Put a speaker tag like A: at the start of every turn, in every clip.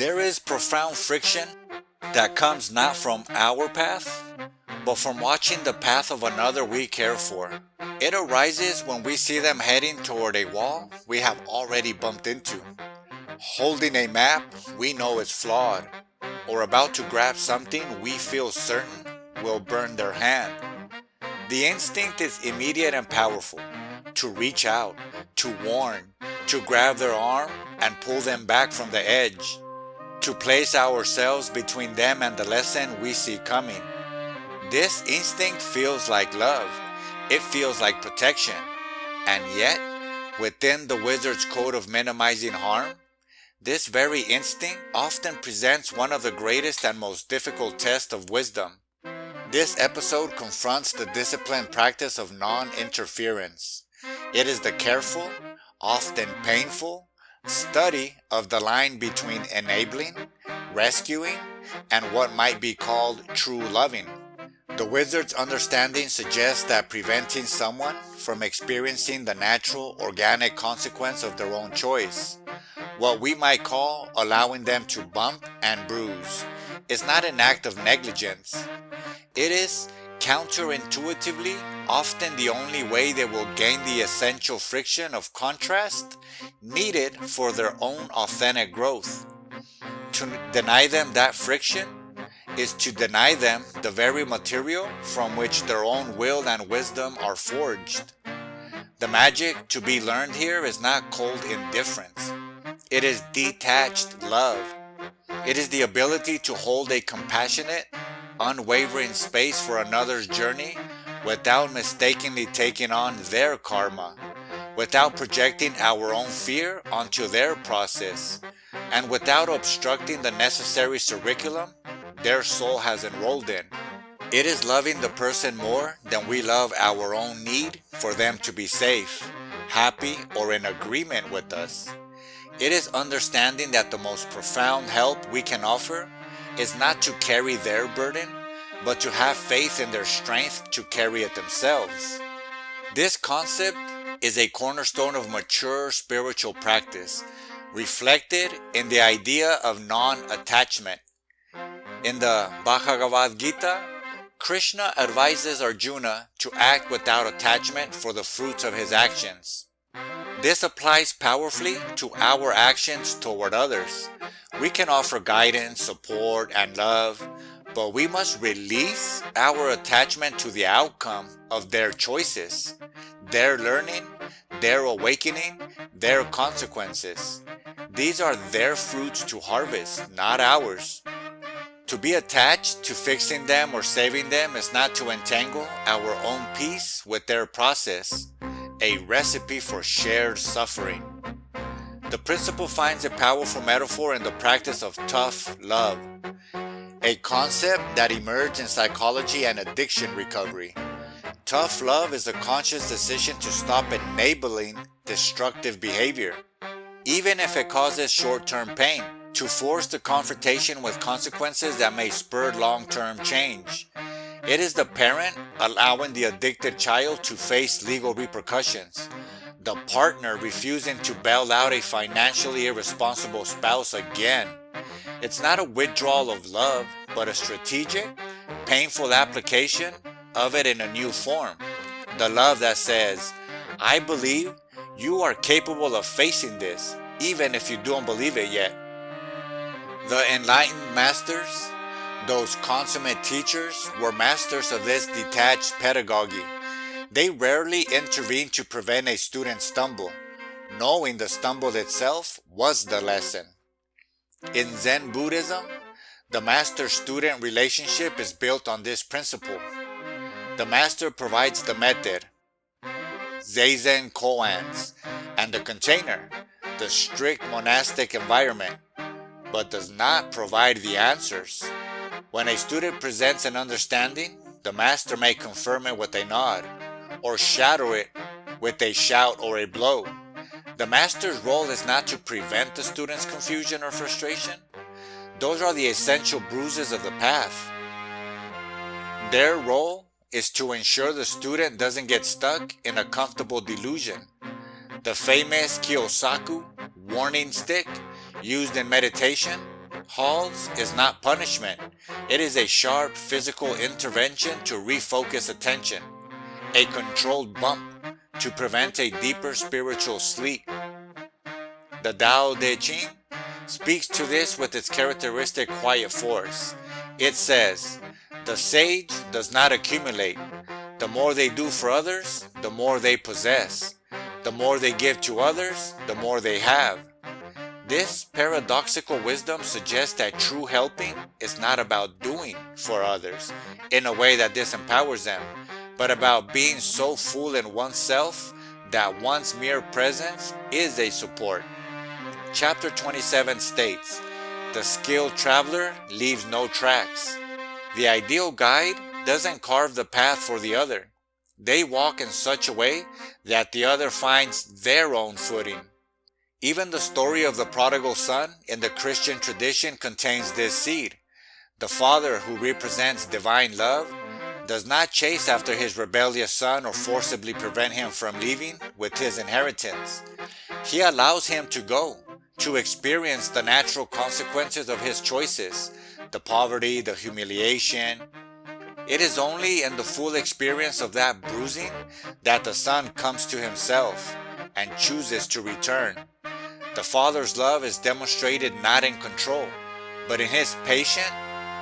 A: There is profound friction that comes not from our path, but from watching the path of another we care for. It arises when we see them heading toward a wall we have already bumped into, holding a map we know is flawed, or about to grab something we feel certain will burn their hand. The instinct is immediate and powerful, to reach out, to warn, to grab their arm and pull them back from the edge, to place ourselves between them and the lesson we see coming. This instinct feels like love, it feels like protection, and yet, within the wizard's code of minimizing harm, this very instinct often presents one of the greatest and most difficult tests of wisdom. This episode confronts the disciplined practice of non-interference. It is the careful, often painful, study of the line between enabling, rescuing, and what might be called true loving. The wizard's understanding suggests that preventing someone from experiencing the natural, organic consequence of their own choice, what we might call allowing them to bump and bruise, is not an act of negligence. It is, counterintuitively, often the only way they will gain the essential friction of contrast needed for their own authentic growth. To deny them that friction is to deny them the very material from which their own will and wisdom are forged. The magic to be learned here is not cold indifference. It is detached love. It is the ability to hold a compassionate, unwavering space for another's journey without mistakenly taking on their karma, without projecting our own fear onto their process, and without obstructing the necessary curriculum their soul has enrolled in. It is loving the person more than we love our own need for them to be safe, happy, or in agreement with us. It is understanding that the most profound help we can offer is not to carry their burden, but to have faith in their strength to carry it themselves. This concept is a cornerstone of mature spiritual practice, reflected in the idea of non-attachment. In the Bhagavad Gita, Krishna advises Arjuna to act without attachment for the fruits of his actions. This applies powerfully to our actions toward others. We can offer guidance, support, and love, but we must release our attachment to the outcome of their choices, their learning, their awakening, their consequences. These are their fruits to harvest, not ours. To be attached to fixing them or saving them is not to entangle our own peace with their process, a recipe for shared suffering. The principle finds a powerful metaphor in the practice of tough love, a concept that emerged in psychology and addiction recovery. Tough love is a conscious decision to stop enabling destructive behavior, even if it causes short-term pain, to force the confrontation with consequences that may spur long-term change. It is the parent allowing the addicted child to face legal repercussions, the partner refusing to bail out a financially irresponsible spouse again. It's not a withdrawal of love, but a strategic, painful application of it in a new form. The love that says, I believe you are capable of facing this, even if you don't believe it yet. The enlightened masters, those consummate teachers, were masters of this detached pedagogy. They rarely intervened to prevent a student's stumble, knowing the stumble itself was the lesson. In Zen Buddhism, the master-student relationship is built on this principle. The master provides the method, Zazen koans, and the container, the strict monastic environment, but does not provide the answers. When a student presents an understanding, the master may confirm it with a nod, or shatter it with a shout or a blow. The master's role is not to prevent the student's confusion or frustration. Those are the essential bruises of the path. Their role is to ensure the student doesn't get stuck in a comfortable delusion. The famous kyosaku, warning stick, used in meditation, Halls is not punishment. It is a sharp physical intervention to refocus attention, a controlled bump to prevent a deeper spiritual sleep. The Tao Te Ching speaks to this with its characteristic quiet force. It says, "The sage does not accumulate. The more they do for others, the more they possess. The more they give to others, the more they have." This paradoxical wisdom suggests that true helping is not about doing for others in a way that disempowers them, but about being so full in oneself that one's mere presence is a support. Chapter 27 states, "The skilled traveler leaves no tracks." The ideal guide doesn't carve the path for the other. They walk in such a way that the other finds their own footing. Even the story of the prodigal son in the Christian tradition contains this seed. The father, who represents divine love, does not chase after his rebellious son or forcibly prevent him from leaving with his inheritance. He allows him to go, to experience the natural consequences of his choices, the poverty, the humiliation. It is only in the full experience of that bruising that the son comes to himself and chooses to return. The father's love is demonstrated not in control, but in his patient,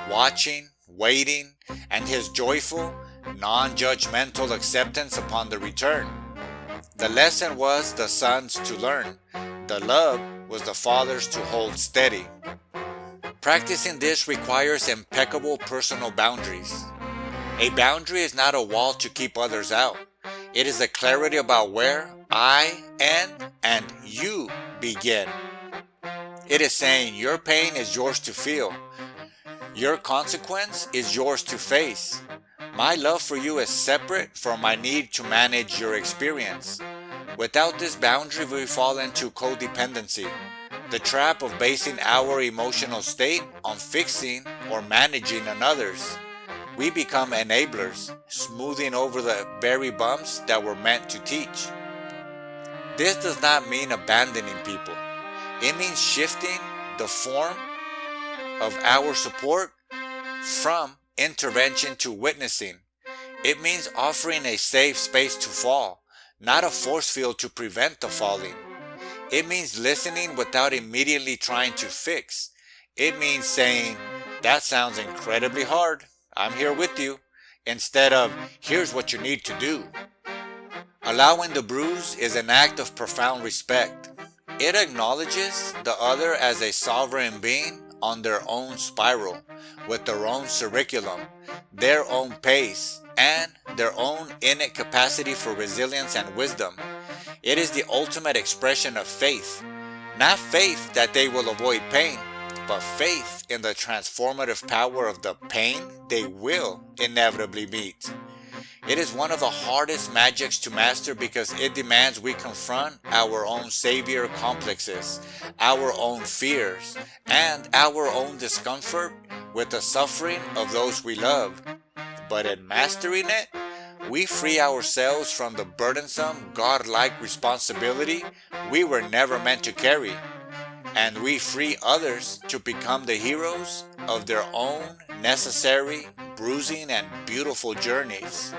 A: watching, waiting, and his joyful, non-judgmental acceptance upon the return. The lesson was the son's to learn. The love was the father's to hold steady. Practicing this requires impeccable personal boundaries. A boundary is not a wall to keep others out. It is a clarity about where I end and you begin. It is saying your pain is yours to feel. Your consequence is yours to face. My love for you is separate from my need to manage your experience. Without this boundary, we fall into codependency, the trap of basing our emotional state on fixing or managing another's. We become enablers, smoothing over the very bumps that were meant to teach. This does not mean abandoning people. It means shifting the form of our support from intervention to witnessing. It means offering a safe space to fall, not a force field to prevent the falling. It means listening without immediately trying to fix. It means saying, "That sounds incredibly hard. I'm here with you," instead of, "Here's what you need to do." Allowing the bruise is an act of profound respect. It acknowledges the other as a sovereign being on their own spiral, with their own curriculum, their own pace, and their own innate capacity for resilience and wisdom. It is the ultimate expression of faith. Not faith that they will avoid pain, but faith in the transformative power of the pain they will inevitably meet. It is one of the hardest magics to master because it demands we confront our own savior complexes, our own fears, and our own discomfort with the suffering of those we love. But in mastering it, we free ourselves from the burdensome, godlike responsibility we were never meant to carry. And we free others to become the heroes of their own necessary, bruising, and beautiful journeys.